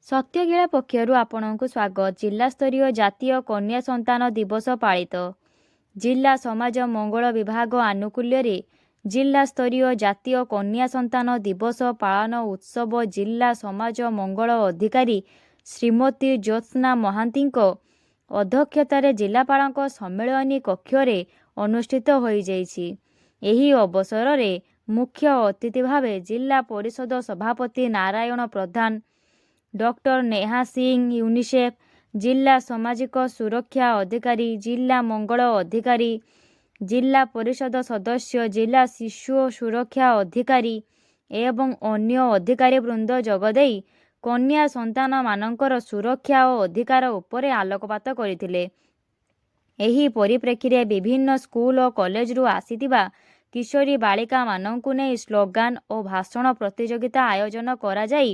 ସତ୍ୟଗିଳା ପକ୍ଷରୁ ଆପଣଙ୍କୁ ସ୍ୱାଗତ। ଜିଲ୍ଲାସ୍ତରୀୟ ଜାତୀୟ କନ୍ୟା ସନ୍ତାନ ଦିବସ ପାଳିତ। ଜିଲ୍ଲା ସମାଜ ମଙ୍ଗଳ ବିଭାଗ ଆନୁକୂଲ୍ୟରେ ଜିଲ୍ଲାସ୍ତରୀୟ ଜାତୀୟ କନ୍ୟା ସନ୍ତାନ ଦିବସ ପାଳନ ଉତ୍ସବ ଜିଲ୍ଲା ସମାଜ ମଙ୍ଗଳ ଅଧିକାରୀ ଶ୍ରୀମତୀ ଜ୍ୟୋତ୍ସ୍ନା ମହାନ୍ତିଙ୍କ ଅଧ୍ୟକ୍ଷତାରେ ଜିଲ୍ଲାପାଳଙ୍କ ସମ୍ମିଳନୀ କକ୍ଷରେ ଅନୁଷ୍ଠିତ ହୋଇଯାଇଛି। ଏହି ଅବସରରେ ମୁଖ୍ୟ ଅତିଥି ଭାବେ ଜିଲ୍ଲା ପରିଷଦ ସଭାପତି ନାରାୟଣ ପ୍ରଧାନ, ଡକ୍ଟର ନେହା ସିଂ, ୟୁନିସେଫ୍ ଜିଲ୍ଲା ସାମାଜିକ ସୁରକ୍ଷା ଅଧିକାରୀ, ଜିଲ୍ଲା ମଙ୍ଗଳ ଅଧିକାରୀ, ଜିଲ୍ଲା ପରିଷଦ ସଦସ୍ୟ, ଜିଲ୍ଲା ଶିଶୁ ସୁରକ୍ଷା ଅଧିକାରୀ ଏବଂ ଅନ୍ୟ ଅଧିକାରୀବୃନ୍ଦ ଯୋଗଦେଇ କନ୍ୟା ସନ୍ତାନମାନଙ୍କର ସୁରକ୍ଷା ଓ ଅଧିକାର ଉପରେ ଆଲୋକପାତ କରିଥିଲେ। ଏହି ପରିପ୍ରେକ୍ଷୀରେ ବିଭିନ୍ନ ସ୍କୁଲ ଓ କଲେଜରୁ ଆସିଥିବା କିଶୋରୀ ବାଳିକାମାନଙ୍କୁ ନେଇ ସ୍ଲୋଗାନ ଓ ଭାଷଣ ପ୍ରତିଯୋଗିତା ଆୟୋଜନ କରାଯାଇ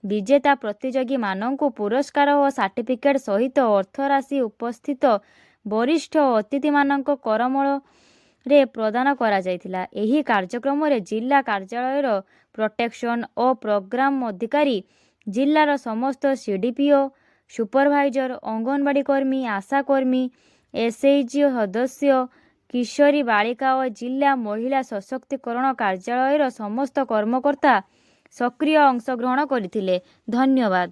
ବିଜେତା ପ୍ରତିଯୋଗୀମାନଙ୍କୁ ପୁରସ୍କାର ଓ ସାର୍ଟିଫିକେଟ୍ ସହିତ ଅର୍ଥରାଶି ଉପସ୍ଥିତ ବରିଷ୍ଠ ଅତିଥିମାନଙ୍କ କରମୂଳରେ ପ୍ରଦାନ କରାଯାଇଥିଲା। ଏହି କାର୍ଯ୍ୟକ୍ରମରେ ଜିଲ୍ଲା କାର୍ଯ୍ୟାଳୟର ପ୍ରୋଟେକ୍ସନ ଓ ପ୍ରୋଗ୍ରାମ ଅଧିକାରୀ, ଜିଲ୍ଲାର ସମସ୍ତ ସିଡିପିଓ, ସୁପରଭାଇଜର, ଅଙ୍ଗନବାଡି କର୍ମୀ, ଆଶା କର୍ମୀ, ଏସଏଚଜି ସଦସ୍ୟ, କିଶୋରୀ ବାଳିକା ଓ ଜିଲ୍ଲା ମହିଳା ସଶକ୍ତିକରଣ କାର୍ଯ୍ୟାଳୟର ସମସ୍ତ କର୍ମକର୍ତ୍ତା ସକ୍ରିୟ ଅଂଶଗ୍ରହଣ କରିଥିଲେ। ଧନ୍ୟବାଦ।